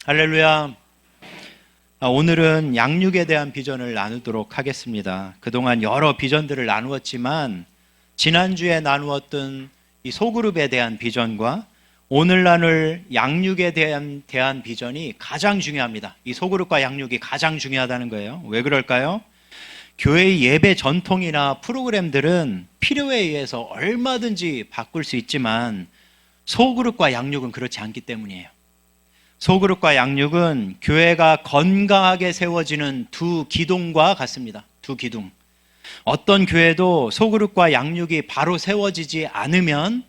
할렐루야. 오늘은 양육에 대한 비전을 나누도록 하겠습니다. 그동안 여러 비전들을 나누었지만 지난주에 나누었던 이 소그룹에 대한 비전과 오늘 나눌 양육에 대한 비전이 가장 중요합니다. 이 소그룹과 양육이 가장 중요하다는 거예요. 왜 그럴까요? 교회의 예배 전통이나 프로그램들은 필요에 의해서 얼마든지 바꿀 수 있지만 소그룹과 양육은 그렇지 않기 때문이에요. 소그룹과 양육은 교회가 건강하게 세워지는 두 기둥과 같습니다. 두 기둥. 어떤 교회도 소그룹과 양육이 바로 세워지지 않으면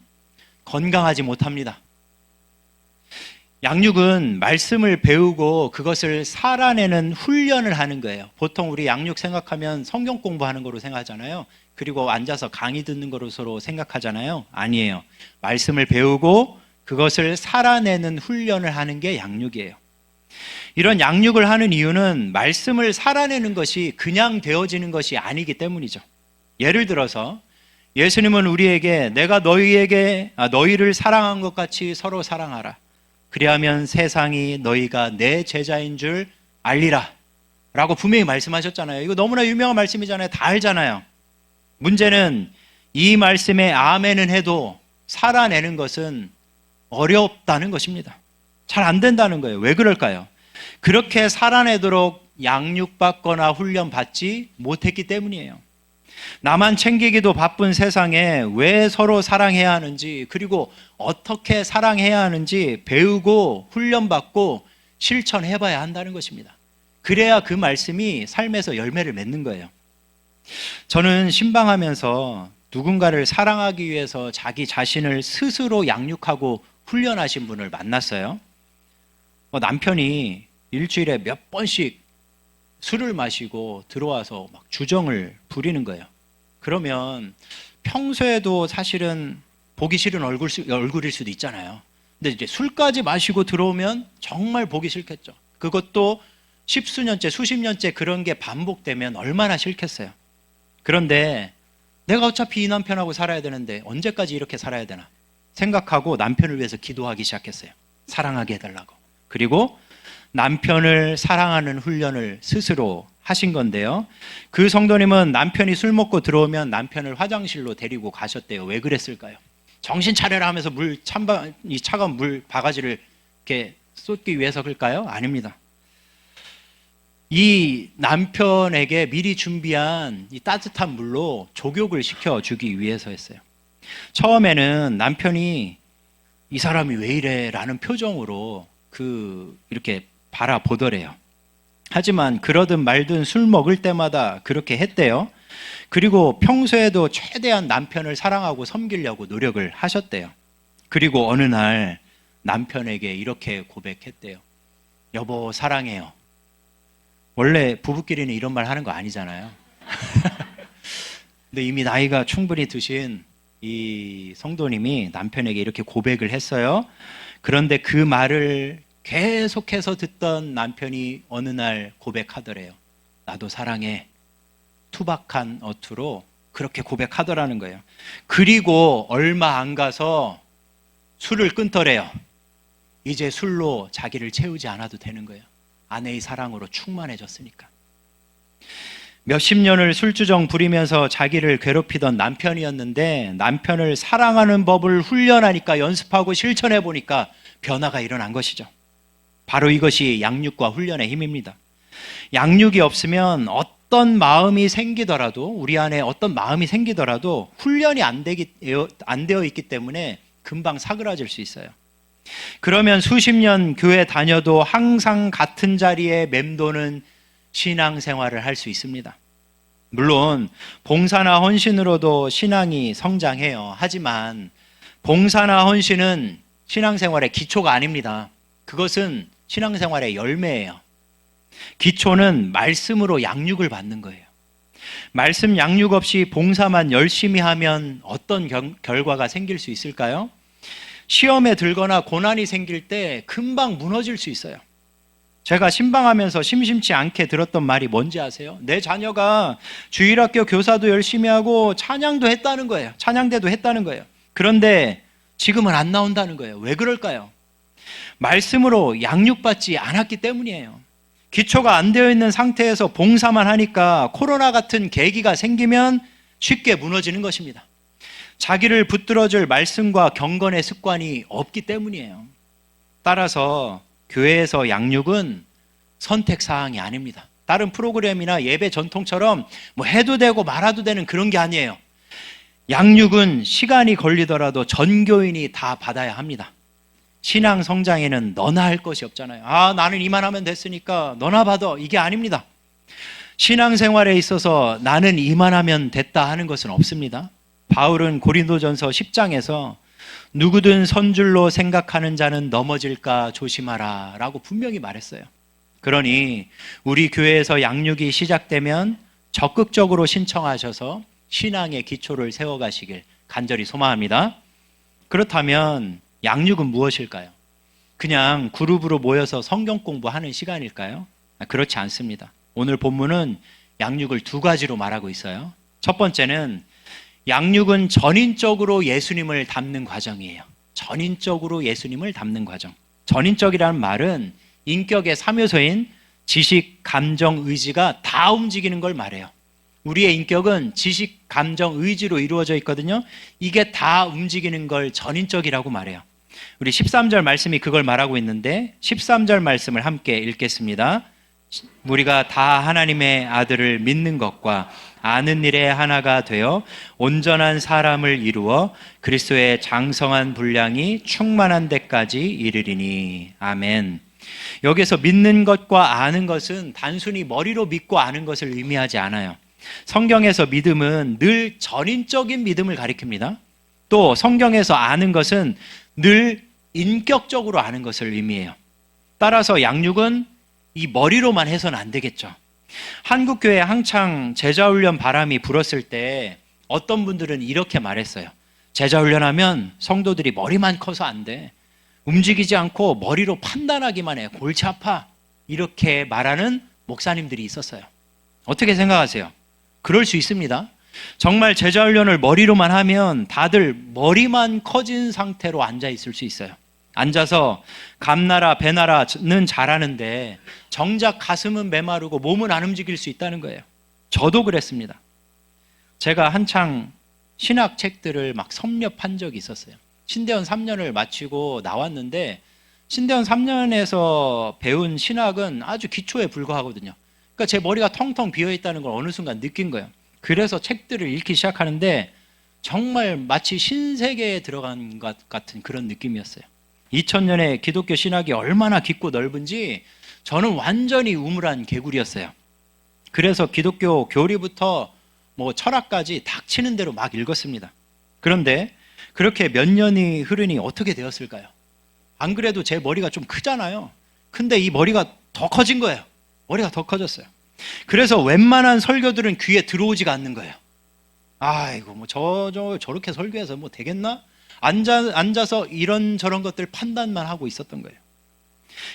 건강하지 못합니다. 양육은 말씀을 배우고 그것을 살아내는 훈련을 하는 거예요. 보통 우리 양육 생각하면 성경 공부하는 거로 생각하잖아요. 그리고 앉아서 강의 듣는 거로 서로 생각하잖아요. 아니에요. 말씀을 배우고 그것을 살아내는 훈련을 하는 게 양육이에요. 이런 양육을 하는 이유는 말씀을 살아내는 것이 그냥 되어지는 것이 아니기 때문이죠. 예를 들어서 예수님은 우리에게 내가 너희를 사랑한 것 같이 서로 사랑하라. 그리하면 세상이 너희가 내 제자인 줄 알리라 라고 분명히 말씀하셨잖아요. 이거 너무나 유명한 말씀이잖아요. 다 알잖아요. 문제는 이 말씀에 아멘은 해도 살아내는 것은 어렵다는 것입니다. 잘 안 된다는 거예요. 왜 그럴까요? 그렇게 살아내도록 양육받거나 훈련받지 못했기 때문이에요. 나만 챙기기도 바쁜 세상에 왜 서로 사랑해야 하는지, 그리고 어떻게 사랑해야 하는지 배우고 훈련받고 실천해봐야 한다는 것입니다. 그래야 그 말씀이 삶에서 열매를 맺는 거예요. 저는 신방하면서 누군가를 사랑하기 위해서 자기 자신을 스스로 양육하고 훈련하신 분을 만났어요. 남편이 일주일에 몇 번씩 술을 마시고 들어와서 막 주정을 부리는 거예요. 그러면 평소에도 사실은 보기 싫은 얼굴일 수도 있잖아요. 근데 이제 술까지 마시고 들어오면 정말 보기 싫겠죠. 그것도 십수년째, 수십 년째 그런 게 반복되면 얼마나 싫겠어요. 그런데 내가 어차피 이 남편하고 살아야 되는데 언제까지 이렇게 살아야 되나 생각하고 남편을 위해서 기도하기 시작했어요. 사랑하게 해달라고. 그리고 남편을 사랑하는 훈련을 스스로 하신 건데요. 그 성도님은 남편이 술 먹고 들어오면 남편을 화장실로 데리고 가셨대요. 왜 그랬을까요? 정신 차려라 하면서 이 차가운 물 바가지를 이렇게 쏟기 위해서일까요? 아닙니다. 이 남편에게 미리 준비한 이 따뜻한 물로 족욕을 시켜주기 위해서였어요. 처음에는 남편이 이 사람이 왜 이래 라는 표정으로 이렇게 바라보더래요. 하지만 그러든 말든 술 먹을 때마다 그렇게 했대요. 그리고 평소에도 최대한 남편을 사랑하고 섬기려고 노력을 하셨대요. 그리고 어느 날 남편에게 이렇게 고백했대요. 여보 사랑해요. 원래 부부끼리는 이런 말 하는 거 아니잖아요. 근데 이미 나이가 충분히 드신 이 성도님이 남편에게 이렇게 고백을 했어요. 그런데 그 말을 계속해서 듣던 남편이 어느 날 고백하더래요. 나도 사랑해. 투박한 어투로 그렇게 고백하더라는 거예요. 그리고 얼마 안 가서 술을 끊더래요. 이제 술로 자기를 채우지 않아도 되는 거예요. 아내의 사랑으로 충만해졌으니까. 몇십 년을 술주정 부리면서 자기를 괴롭히던 남편이었는데 남편을 사랑하는 법을 훈련하니까 연습하고 실천해 보니까 변화가 일어난 것이죠. 바로 이것이 양육과 훈련의 힘입니다. 양육이 없으면 어떤 마음이 생기더라도 우리 안에 어떤 마음이 생기더라도 훈련이 안 되어 있기 때문에 금방 사그라질 수 있어요. 그러면 수십 년 교회 다녀도 항상 같은 자리에 맴도는 신앙생활을 할 수 있습니다. 물론 봉사나 헌신으로도 신앙이 성장해요. 하지만 봉사나 헌신은 신앙생활의 기초가 아닙니다. 그것은 신앙생활의 열매예요. 기초는 말씀으로 양육을 받는 거예요. 말씀 양육 없이 봉사만 열심히 하면 어떤 결과가 생길 수 있을까요? 시험에 들거나 고난이 생길 때 금방 무너질 수 있어요. 제가 신방하면서 심심치 않게 들었던 말이 뭔지 아세요? 내 자녀가 주일학교 교사도 열심히 하고 찬양도 했다는 거예요. 찬양대도 했다는 거예요. 그런데 지금은 안 나온다는 거예요. 왜 그럴까요? 말씀으로 양육받지 않았기 때문이에요. 기초가 안 되어 있는 상태에서 봉사만 하니까 코로나 같은 계기가 생기면 쉽게 무너지는 것입니다. 자기를 붙들어줄 말씀과 경건의 습관이 없기 때문이에요. 따라서 교회에서 양육은 선택사항이 아닙니다. 다른 프로그램이나 예배 전통처럼 뭐 해도 되고 말아도 되는 그런 게 아니에요. 양육은 시간이 걸리더라도 전교인이 다 받아야 합니다. 신앙 성장에는 너나 할 것이 없잖아요. 나는 이만하면 됐으니까 너나 받아. 이게 아닙니다. 신앙생활에 있어서 나는 이만하면 됐다 하는 것은 없습니다. 바울은 고린도전서 10장에서 누구든 선줄로 생각하는 자는 넘어질까 조심하라 라고 분명히 말했어요. 그러니 우리 교회에서 양육이 시작되면 적극적으로 신청하셔서 신앙의 기초를 세워가시길 간절히 소망합니다. 그렇다면 양육은 무엇일까요? 그냥 그룹으로 모여서 성경 공부하는 시간일까요? 그렇지 않습니다. 오늘 본문은 양육을 두 가지로 말하고 있어요. 첫 번째는 양육은 전인적으로 예수님을 닮는 과정이에요. 전인적으로 예수님을 닮는 과정. 전인적이라는 말은 인격의 3요소인 지식, 감정, 의지가 다 움직이는 걸 말해요. 우리의 인격은 지식, 감정, 의지로 이루어져 있거든요. 이게 다 움직이는 걸 전인적이라고 말해요. 우리 13절 말씀이 그걸 말하고 있는데 13절 말씀을 함께 읽겠습니다. 우리가 다 하나님의 아들을 믿는 것과 아는 일에 하나가 되어 온전한 사람을 이루어 그리스도의 장성한 분량이 충만한 데까지 이르리니. 아멘. 여기서 믿는 것과 아는 것은 단순히 머리로 믿고 아는 것을 의미하지 않아요. 성경에서 믿음은 늘 전인적인 믿음을 가리킵니다. 또 성경에서 아는 것은 늘 인격적으로 아는 것을 의미해요. 따라서 양육은 이 머리로만 해서는 안 되겠죠. 한국교회 한창 제자훈련 바람이 불었을 때 어떤 분들은 이렇게 말했어요. 제자훈련하면 성도들이 머리만 커서 안 돼. 움직이지 않고 머리로 판단하기만 해. 골치 아파. 이렇게 말하는 목사님들이 있었어요. 어떻게 생각하세요? 그럴 수 있습니다. 정말 제자훈련을 머리로만 하면 다들 머리만 커진 상태로 앉아 있을 수 있어요. 앉아서 감나라 배나라는 잘하는데 정작 가슴은 메마르고 몸은 안 움직일 수 있다는 거예요. 저도 그랬습니다. 제가 한창 신학 책들을 막 섭렵한 적이 있었어요. 신대원 3년을 마치고 나왔는데 신대원 3년에서 배운 신학은 아주 기초에 불과하거든요. 그러니까 제 머리가 텅텅 비어있다는 걸 어느 순간 느낀 거예요. 그래서 책들을 읽기 시작하는데 정말 마치 신세계에 들어간 것 같은 그런 느낌이었어요. 2000년에 기독교 신학이 얼마나 깊고 넓은지 저는 완전히 우물한 개구리였어요. 그래서 기독교 교리부터 뭐 철학까지 닥치는 대로 막 읽었습니다. 그런데 그렇게 몇 년이 흐르니 어떻게 되었을까요? 안 그래도 제 머리가 좀 크잖아요. 근데 이 머리가 더 커진 거예요. 머리가 더 커졌어요. 그래서 웬만한 설교들은 귀에 들어오지가 않는 거예요. 아이고 뭐 저렇게 설교해서 뭐 되겠나? 앉아서 이런저런 것들 판단만 하고 있었던 거예요.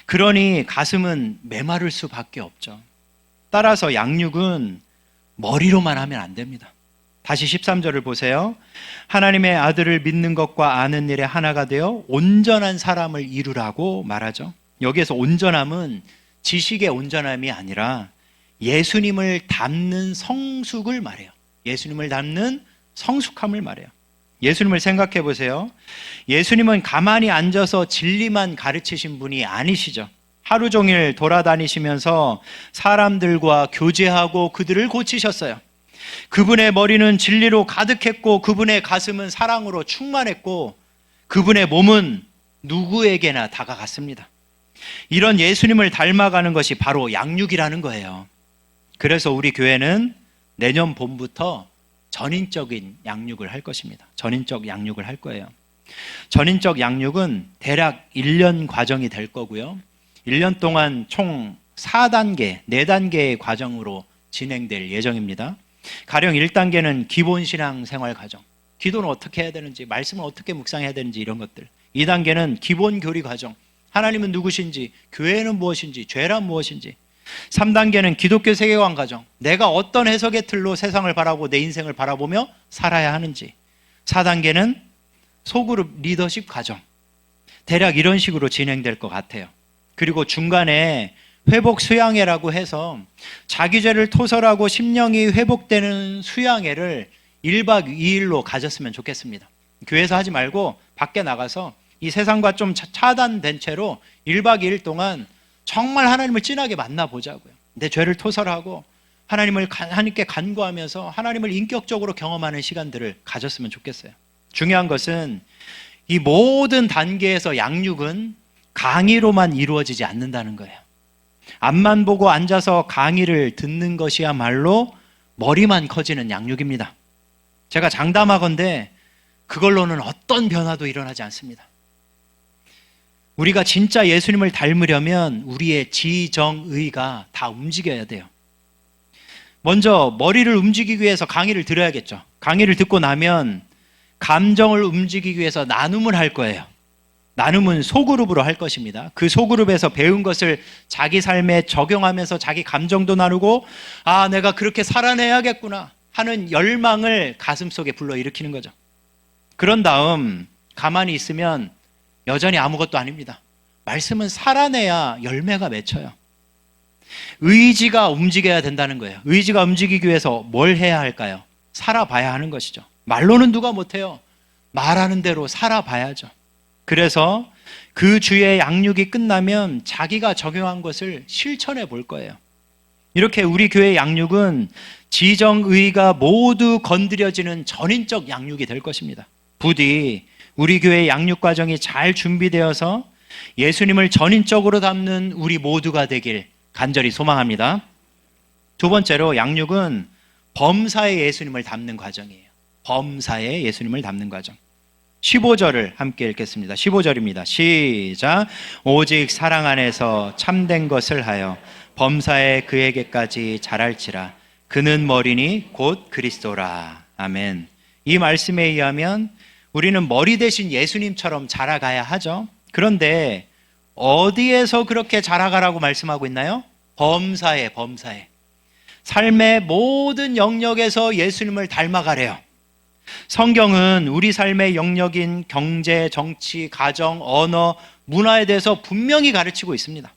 그러니 가슴은 메마를 수밖에 없죠. 따라서 양육은 머리로만 하면 안 됩니다. 다시 13절을 보세요. 하나님의 아들을 믿는 것과 아는 일에 하나가 되어 온전한 사람을 이루라고 말하죠. 여기에서 온전함은 지식의 온전함이 아니라 예수님을 닮는 성숙을 말해요. 예수님을 닮는 성숙함을 말해요. 예수님을 생각해 보세요. 예수님은 가만히 앉아서 진리만 가르치신 분이 아니시죠. 하루 종일 돌아다니시면서 사람들과 교제하고 그들을 고치셨어요. 그분의 머리는 진리로 가득했고 그분의 가슴은 사랑으로 충만했고 그분의 몸은 누구에게나 다가갔습니다. 이런 예수님을 닮아가는 것이 바로 양육이라는 거예요. 그래서 우리 교회는 내년 봄부터 전인적인 양육을 할 것입니다. 전인적 양육을 할 거예요. 전인적 양육은 대략 1년 과정이 될 거고요. 1년 동안 총 4단계, 4단계의 과정으로 진행될 예정입니다. 가령 1단계는 기본신앙생활 과정, 기도는 어떻게 해야 되는지, 말씀을 어떻게 묵상해야 되는지 이런 것들. 2단계는 기본교리 과정, 하나님은 누구신지, 교회는 무엇인지, 죄란 무엇인지. 3단계는 기독교 세계관 과정, 내가 어떤 해석의 틀로 세상을 바라보고 내 인생을 바라보며 살아야 하는지. 4단계는 소그룹 리더십 과정, 대략 이런 식으로 진행될 것 같아요. 그리고 중간에 회복 수양회라고 해서 자기 죄를 토설하고 심령이 회복되는 수양회를 1박 2일로 가졌으면 좋겠습니다. 교회에서 하지 말고 밖에 나가서 이 세상과 좀 차단된 채로 1박 2일 동안 정말 하나님을 진하게 만나보자고요. 내 죄를 토설하고 하나님께 간구하면서 하나님을 인격적으로 경험하는 시간들을 가졌으면 좋겠어요. 중요한 것은 이 모든 단계에서 양육은 강의로만 이루어지지 않는다는 거예요. 앞만 보고 앉아서 강의를 듣는 것이야말로 머리만 커지는 양육입니다. 제가 장담하건대 그걸로는 어떤 변화도 일어나지 않습니다. 우리가 진짜 예수님을 닮으려면 우리의 지정의가 다 움직여야 돼요. 먼저 머리를 움직이기 위해서 강의를 들어야겠죠. 강의를 듣고 나면 감정을 움직이기 위해서 나눔을 할 거예요. 나눔은 소그룹으로 할 것입니다. 그 소그룹에서 배운 것을 자기 삶에 적용하면서 자기 감정도 나누고 내가 그렇게 살아내야겠구나 하는 열망을 가슴속에 불러일으키는 거죠. 그런 다음 가만히 있으면 여전히 아무것도 아닙니다. 말씀은 살아내야 열매가 맺혀요. 의지가 움직여야 된다는 거예요. 의지가 움직이기 위해서 뭘 해야 할까요? 살아봐야 하는 것이죠. 말로는 누가 못해요. 말하는 대로 살아봐야죠. 그래서 그 주의 양육이 끝나면 자기가 적용한 것을 실천해 볼 거예요. 이렇게 우리 교회 양육은 지정의가 모두 건드려지는 전인적 양육이 될 것입니다. 부디 우리 교회 양육 과정이 잘 준비되어서 예수님을 전인적으로 담는 우리 모두가 되길 간절히 소망합니다. 두 번째로 양육은 범사에 예수님을 담는 과정이에요. 범사에 예수님을 담는 과정. 15절을 함께 읽겠습니다. 15절입니다. 시작. 오직 사랑 안에서 참된 것을 하여 범사에 그에게까지 자랄지라. 그는 머리니 곧 그리스도라. 아멘. 이 말씀에 의하면 우리는 머리 대신 예수님처럼 자라가야 하죠. 그런데 어디에서 그렇게 자라가라고 말씀하고 있나요? 범사에. 삶의 모든 영역에서 예수님을 닮아가래요. 성경은 우리 삶의 영역인 경제, 정치, 가정, 언어, 문화에 대해서 분명히 가르치고 있습니다.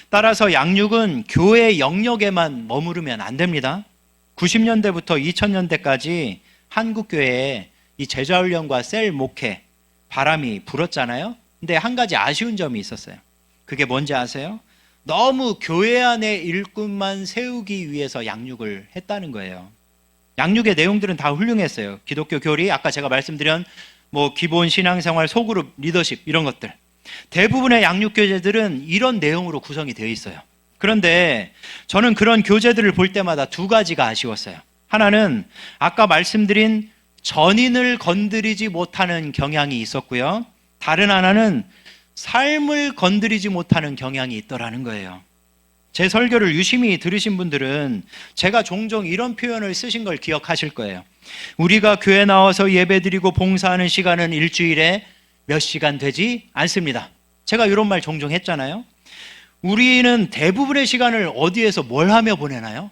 따라서 양육은 교회 영역에만 머무르면 안 됩니다. 90년대부터 2000년대까지 한국교회에 이 제자훈련과 셀 목회 바람이 불었잖아요. 근데 한 가지 아쉬운 점이 있었어요. 그게 뭔지 아세요? 너무 교회 안에 일꾼만 세우기 위해서 양육을 했다는 거예요. 양육의 내용들은 다 훌륭했어요. 기독교 교리, 아까 제가 말씀드린 기본 신앙생활, 소그룹, 리더십 이런 것들. 대부분의 양육 교재들은 이런 내용으로 구성이 되어 있어요. 그런데 저는 그런 교재들을 볼 때마다 두 가지가 아쉬웠어요. 하나는 아까 말씀드린 전인을 건드리지 못하는 경향이 있었고요. 다른 하나는 삶을 건드리지 못하는 경향이 있더라는 거예요. 제 설교를 유심히 들으신 분들은 제가 종종 이런 표현을 쓰신 걸 기억하실 거예요. 우리가 교회 나와서 예배드리고 봉사하는 시간은 일주일에 몇 시간 되지 않습니다. 제가 이런 말 종종 했잖아요. 우리는 대부분의 시간을 어디에서 뭘 하며 보내나요?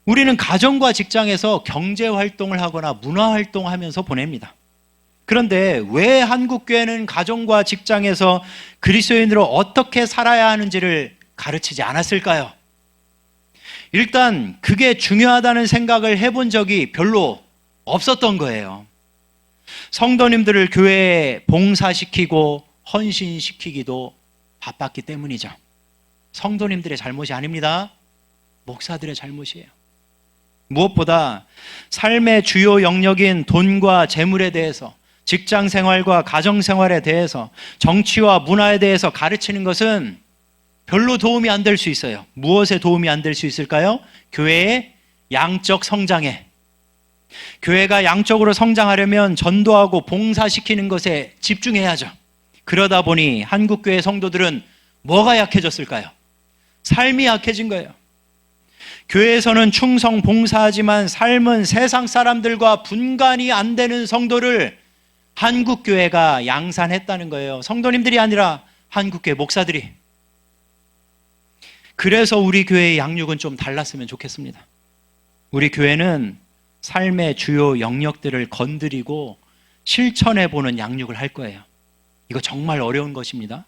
우리는 가정과 직장에서 경제활동을 하거나 문화활동하면서 보냅니다. 그런데 왜 한국교회는 가정과 직장에서 그리스도인으로 어떻게 살아야 하는지를 가르치지 않았을까요? 일단 그게 중요하다는 생각을 해본 적이 별로 없었던 거예요. 성도님들을 교회에 봉사시키고 헌신시키기도 바빴기 때문이죠. 성도님들의 잘못이 아닙니다. 목사들의 잘못이에요. 무엇보다 삶의 주요 영역인 돈과 재물에 대해서, 직장 생활과 가정 생활에 대해서, 정치와 문화에 대해서 가르치는 것은 별로 도움이 안 될 수 있어요. 무엇에 도움이 안 될 수 있을까요? 교회의 양적 성장에. 교회가 양적으로 성장하려면 전도하고 봉사시키는 것에 집중해야죠. 그러다 보니 한국교회 성도들은 뭐가 약해졌을까요? 삶이 약해진 거예요. 교회에서는 충성 봉사하지만 삶은 세상 사람들과 분간이 안 되는 성도를 한국교회가 양산했다는 거예요. 성도님들이 아니라 한국교회 목사들이. 그래서 우리 교회의 양육은 좀 달랐으면 좋겠습니다. 우리 교회는 삶의 주요 영역들을 건드리고 실천해보는 양육을 할 거예요. 이거 정말 어려운 것입니다.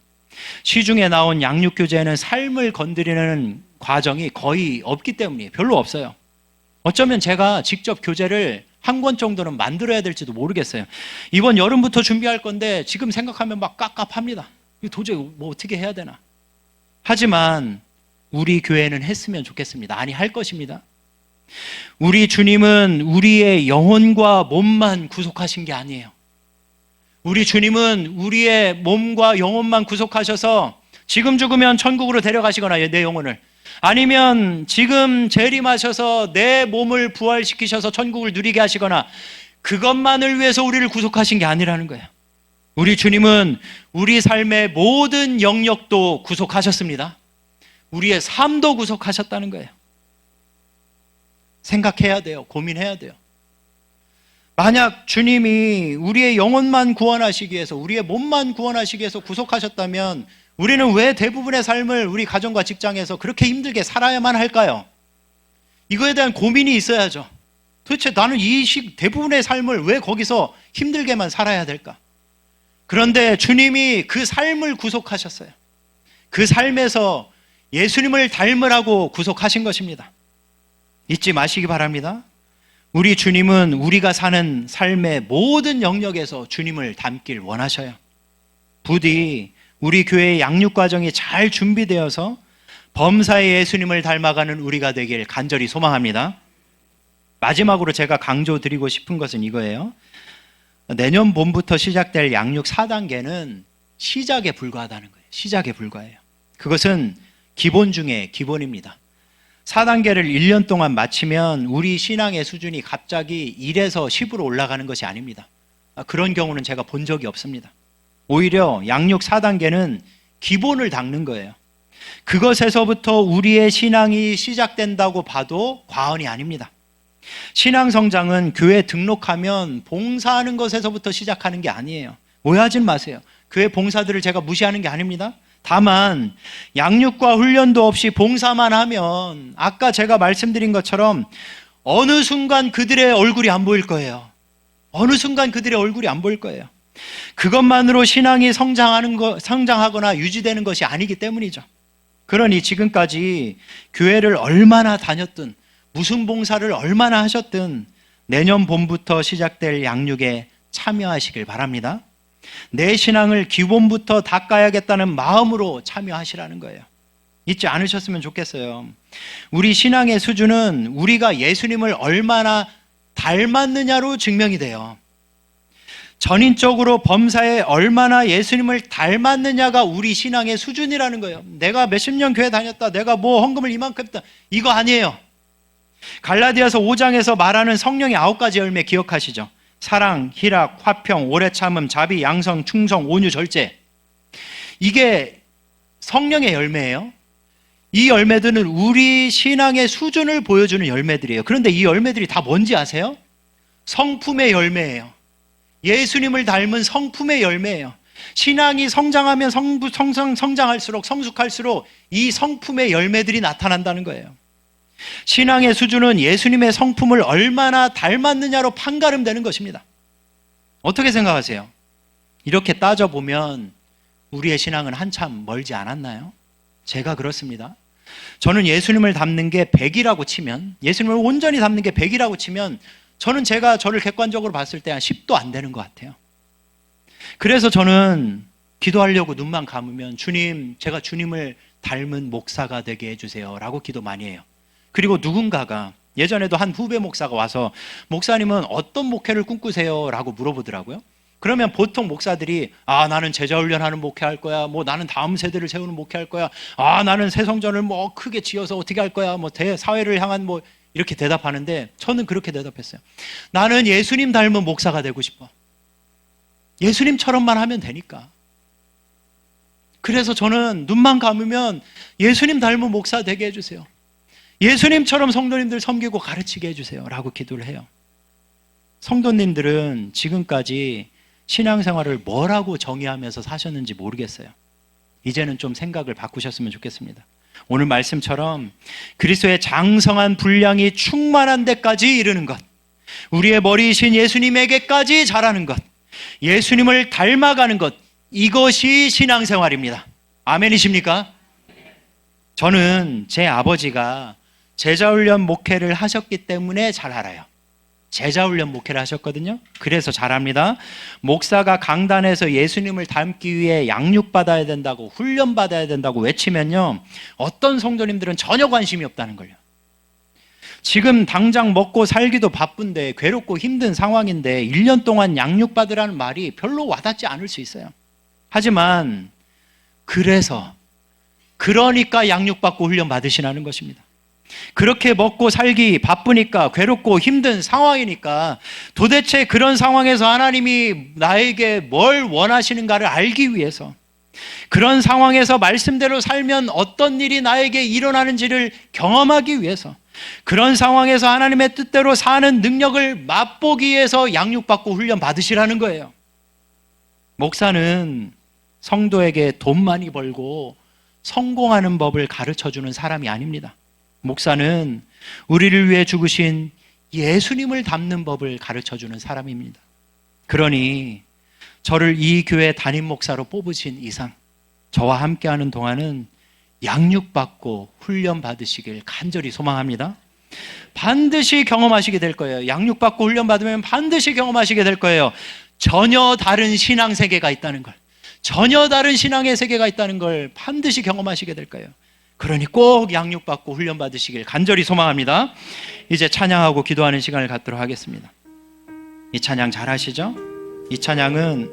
시중에 나온 양육교재에는 삶을 건드리는 과정이 거의 없기 때문이에요. 별로 없어요. 어쩌면 제가 직접 교재를 한 권 정도는 만들어야 될지도 모르겠어요. 이번 여름부터 준비할 건데 지금 생각하면 막 깝깝합니다. 이거 도저히 뭐 어떻게 해야 되나. 하지만 우리 교회는 했으면 좋겠습니다. 아니, 할 것입니다. 우리 주님은 우리의 영혼과 몸만 구속하신 게 아니에요. 우리 주님은 우리의 몸과 영혼만 구속하셔서 지금 죽으면 천국으로 데려가시거나 내 영혼을, 아니면 지금 재림하셔서 내 몸을 부활시키셔서 천국을 누리게 하시거나, 그것만을 위해서 우리를 구속하신 게 아니라는 거예요. 우리 주님은 우리 삶의 모든 영역도 구속하셨습니다. 우리의 삶도 구속하셨다는 거예요. 생각해야 돼요. 고민해야 돼요. 만약 주님이 우리의 영혼만 구원하시기 위해서, 우리의 몸만 구원하시기 위해서 구속하셨다면 우리는 왜 대부분의 삶을 우리 가정과 직장에서 그렇게 힘들게 살아야만 할까요? 이거에 대한 고민이 있어야죠. 도대체 나는 대부분의 삶을 왜 거기서 힘들게만 살아야 될까? 그런데 주님이 그 삶을 구속하셨어요. 그 삶에서 예수님을 닮으라고 구속하신 것입니다. 잊지 마시기 바랍니다. 우리 주님은 우리가 사는 삶의 모든 영역에서 주님을 닮길 원하셔요. 부디 우리 교회의 양육 과정이 잘 준비되어서 범사의 예수님을 닮아가는 우리가 되길 간절히 소망합니다. 마지막으로 제가 강조드리고 싶은 것은 이거예요. 내년 봄부터 시작될 양육 4단계는 시작에 불과하다는 거예요. 시작에 불과해요. 그것은 기본 중에 기본입니다. 4단계를 1년 동안 마치면 우리 신앙의 수준이 갑자기 1에서 10으로 올라가는 것이 아닙니다. 그런 경우는 제가 본 적이 없습니다. 오히려 양육 4단계는 기본을 닦는 거예요. 그것에서부터 우리의 신앙이 시작된다고 봐도 과언이 아닙니다. 신앙 성장은 교회 등록하면 봉사하는 것에서부터 시작하는 게 아니에요. 오해하진 마세요. 교회 봉사들을 제가 무시하는 게 아닙니다. 다만 양육과 훈련도 없이 봉사만 하면 아까 제가 말씀드린 것처럼 어느 순간 그들의 얼굴이 안 보일 거예요. 어느 순간 그들의 얼굴이 안 보일 거예요. 그것만으로 신앙이 성장하거나 유지되는 것이 아니기 때문이죠. 그러니 지금까지 교회를 얼마나 다녔든, 무슨 봉사를 얼마나 하셨든 내년 봄부터 시작될 양육에 참여하시길 바랍니다. 내 신앙을 기본부터 닦아야겠다는 마음으로 참여하시라는 거예요. 잊지 않으셨으면 좋겠어요. 우리 신앙의 수준은 우리가 예수님을 얼마나 닮았느냐로 증명이 돼요. 전인적으로 범사에 얼마나 예수님을 닮았느냐가 우리 신앙의 수준이라는 거예요. 내가 몇십 년 교회 다녔다, 내가 뭐 헌금을 이만큼 했다, 이거 아니에요. 갈라디아서 5장에서 말하는 성령의 9가지 열매 기억하시죠? 사랑, 희락, 화평, 오래 참음, 자비, 양성, 충성, 온유, 절제. 이게 성령의 열매예요. 이 열매들은 우리 신앙의 수준을 보여주는 열매들이에요. 그런데 이 열매들이 다 뭔지 아세요? 성품의 열매예요. 예수님을 닮은 성품의 열매예요. 신앙이 성장하면 성장할수록, 성숙할수록 이 성품의 열매들이 나타난다는 거예요. 신앙의 수준은 예수님의 성품을 얼마나 닮았느냐로 판가름되는 것입니다. 어떻게 생각하세요? 이렇게 따져보면 우리의 신앙은 한참 멀지 않았나요? 제가 그렇습니다. 저는 예수님을 닮는 게 100이라고 치면, 예수님을 온전히 닮는 게 100이라고 치면 저는 제가 저를 객관적으로 봤을 때 한 10도 안 되는 것 같아요. 그래서 저는 기도하려고 눈만 감으면 주님, 제가 주님을 닮은 목사가 되게 해주세요 라고 기도 많이 해요. 그리고 누군가가, 예전에도 한 후배 목사가 와서 목사님은 어떤 목회를 꿈꾸세요? 라고 물어보더라고요. 그러면 보통 목사들이 나는 제자훈련하는 목회할 거야, 뭐 나는 다음 세대를 세우는 목회할 거야, 나는 새 성전을 뭐 크게 지어서 어떻게 할 거야, 뭐 사회를 향한 뭐 이렇게 대답하는데, 저는 그렇게 대답했어요. 나는 예수님 닮은 목사가 되고 싶어. 예수님처럼만 하면 되니까. 그래서 저는 눈만 감으면 예수님 닮은 목사 되게 해주세요, 예수님처럼 성도님들 섬기고 가르치게 해주세요 라고 기도를 해요. 성도님들은 지금까지 신앙생활을 뭐라고 정의하면서 사셨는지 모르겠어요. 이제는 좀 생각을 바꾸셨으면 좋겠습니다. 오늘 말씀처럼 그리스도의 장성한 분량이 충만한 데까지 이르는 것, 우리의 머리이신 예수님에게까지 자라는 것, 예수님을 닮아가는 것, 이것이 신앙생활입니다. 아멘이십니까? 저는 제 아버지가 제자훈련 목회를 하셨기 때문에 잘 알아요. 제자훈련 목회를 하셨거든요. 그래서 잘합니다. 목사가 강단에서 예수님을 닮기 위해 양육받아야 된다고, 훈련받아야 된다고 외치면요, 어떤 성도님들은 전혀 관심이 없다는 걸요. 지금 당장 먹고 살기도 바쁜데 괴롭고 힘든 상황인데 1년 동안 양육받으라는 말이 별로 와닿지 않을 수 있어요. 하지만 그러니까 양육받고 훈련받으시라는 것입니다. 그렇게 먹고 살기 바쁘니까, 괴롭고 힘든 상황이니까, 도대체 그런 상황에서 하나님이 나에게 뭘 원하시는가를 알기 위해서, 그런 상황에서 말씀대로 살면 어떤 일이 나에게 일어나는지를 경험하기 위해서, 그런 상황에서 하나님의 뜻대로 사는 능력을 맛보기 위해서 양육받고 훈련받으시라는 거예요. 목사는 성도에게 돈 많이 벌고 성공하는 법을 가르쳐주는 사람이 아닙니다. 목사는 우리를 위해 죽으신 예수님을 닮는 법을 가르쳐주는 사람입니다. 그러니 저를 이 교회 담임 목사로 뽑으신 이상 저와 함께하는 동안은 양육받고 훈련받으시길 간절히 소망합니다. 반드시 경험하시게 될 거예요. 양육받고 훈련받으면 반드시 경험하시게 될 거예요. 전혀 다른 신앙 세계가 있다는 걸, 전혀 다른 신앙의 세계가 있다는 걸 반드시 경험하시게 될 거예요. 그러니 꼭 양육받고 훈련받으시길 간절히 소망합니다. 이제 찬양하고 기도하는 시간을 갖도록 하겠습니다. 이 찬양 잘 아시죠? 이 찬양은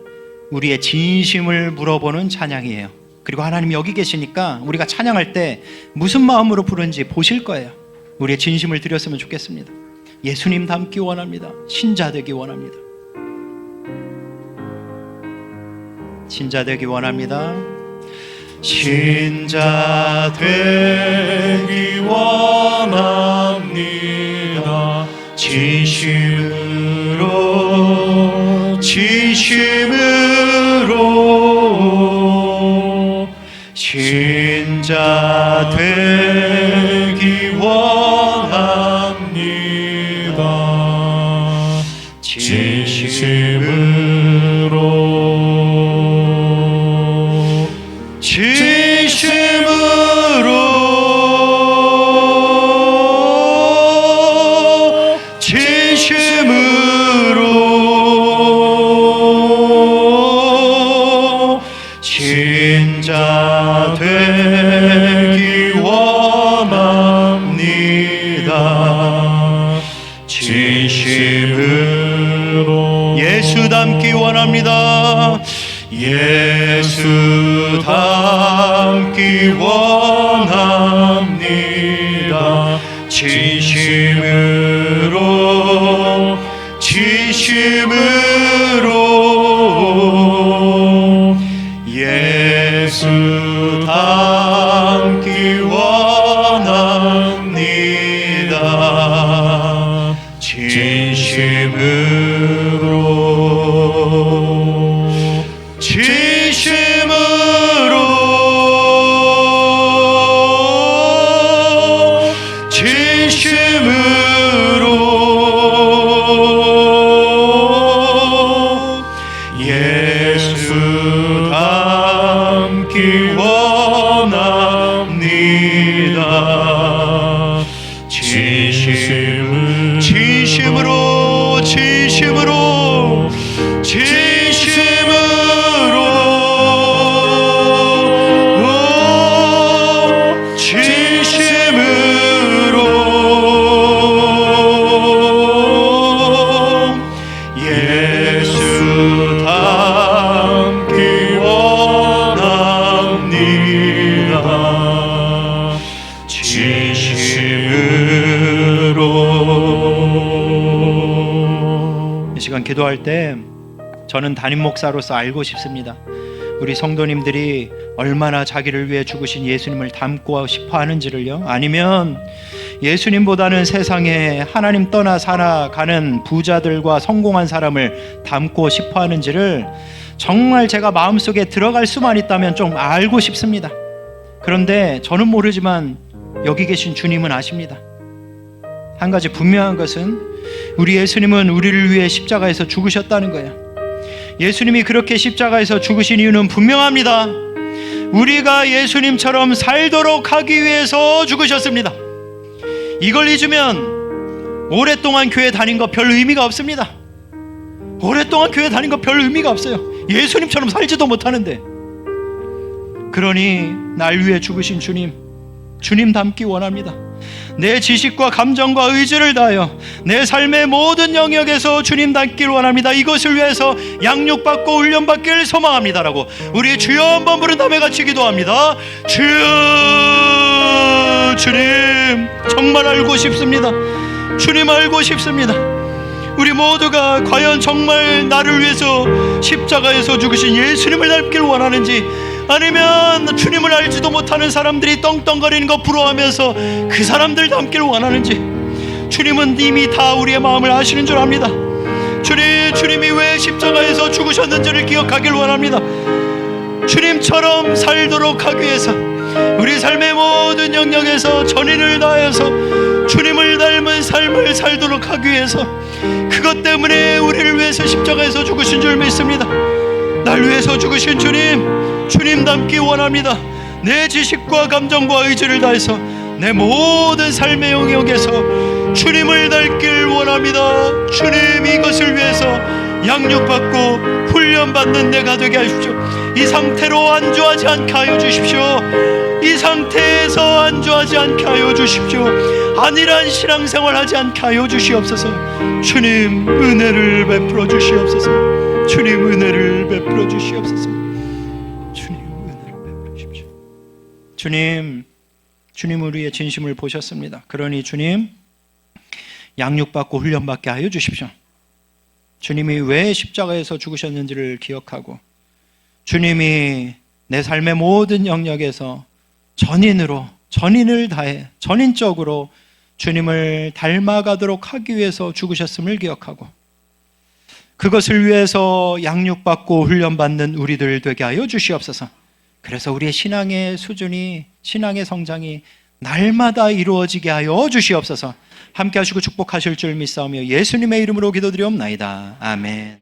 우리의 진심을 물어보는 찬양이에요. 그리고 하나님 여기 계시니까 우리가 찬양할 때 무슨 마음으로 부르는지 보실 거예요. 우리의 진심을 드렸으면 좋겠습니다. 예수님 닮기 원합니다. 신자 되기 원합니다. 신자 되기 원합니다. 신자 되기 원합니다. 진심으로 신자 되기 원합니다. 신자 되기 원합니다. 진심으로 예수 닮기 원합니다. 예수 닮기 원합니다. 진심으로 예수 닮기 원합니다. 이 시간 기도할 때 저는 담임 목사로서 알고 싶습니다. 우리 성도님들이 얼마나 자기를 위해 죽으신 예수님을 닮고 싶어 하는지를요, 아니면 예수님보다는 세상에 하나님 떠나 살아가는 부자들과 성공한 사람을 닮고 싶어 하는지를 정말 제가 마음속에 들어갈 수만 있다면 좀 알고 싶습니다. 그런데 저는 모르지만 여기 계신 주님은 아십니다. 한 가지 분명한 것은 우리 예수님은 우리를 위해 십자가에서 죽으셨다는 거예요. 예수님이 그렇게 십자가에서 죽으신 이유는 분명합니다. 우리가 예수님처럼 살도록 하기 위해서 죽으셨습니다. 이걸 잊으면 오랫동안 교회 다닌 거 별 의미가 없습니다. 오랫동안 교회 다닌 거 별 의미가 없어요. 예수님처럼 살지도 못하는데. 그러니 날 위해 죽으신 주님 닮기 원합니다. 내 지식과 감정과 의지를 다하여 내 삶의 모든 영역에서 주님 닮기를 원합니다. 이것을 위해서 양육받고 훈련받기를 소망합니다라고 우리 주여 한번 부른 다음에 같이 기도합니다. 주여, 주님 정말 알고 싶습니다. 주님 알고 싶습니다. 우리 모두가 과연 정말 나를 위해서 십자가에서 죽으신 예수님을 닮기를 원하는지, 아니면 주님을 알지도 못하는 사람들이 떵떵거리는 거 부러워하면서 그 사람들 닮기를 원하는지, 주님은 이미 다 우리의 마음을 아시는 줄 압니다. 주님이 왜 십자가에서 죽으셨는지를 기억하길 원합니다. 주님처럼 살도록 하기 위해서 우리 삶의 모든 영역에서 전인을 다해서 주님을 닮은 삶을 살도록 하기 위해서, 그것 때문에 우리를 위해서 십자가에서 죽으신 줄 믿습니다. 날 위해서 죽으신 주님 닮기 원합니다. 내 지식과 감정과 의지를 다해서 내 모든 삶의 영역에서 주님을 닮길 원합니다. 주님, 이것을 위해서 양육받고 훈련받는 내가 되게 하십시오. 이 상태로 안주하지 않게 하여 주십시오. 이 상태에서 안주하지 않게 하여 주십시오. 안일한 신앙생활 하지 않게 하여 주시옵소서. 주님, 은혜를 베풀어 주시옵소서. 주님, 은혜를 베풀어 주시옵소서. 주님, 은혜를 베풀어 주십시오. 주님 우리의 진심을 보셨습니다. 그러니 주님, 양육받고 훈련받게 하여 주십시오. 주님이 왜 십자가에서 죽으셨는지를 기억하고, 주님이 내 삶의 모든 영역에서 전인을 다해 전인적으로 주님을 닮아가도록 하기 위해서 죽으셨음을 기억하고, 그것을 위해서 양육받고 훈련받는 우리들 되게 하여 주시옵소서. 그래서 우리의 신앙의 수준이, 신앙의 성장이 날마다 이루어지게 하여 주시옵소서. 함께 하시고 축복하실 줄 믿사오며 예수님의 이름으로 기도드리옵나이다. 아멘.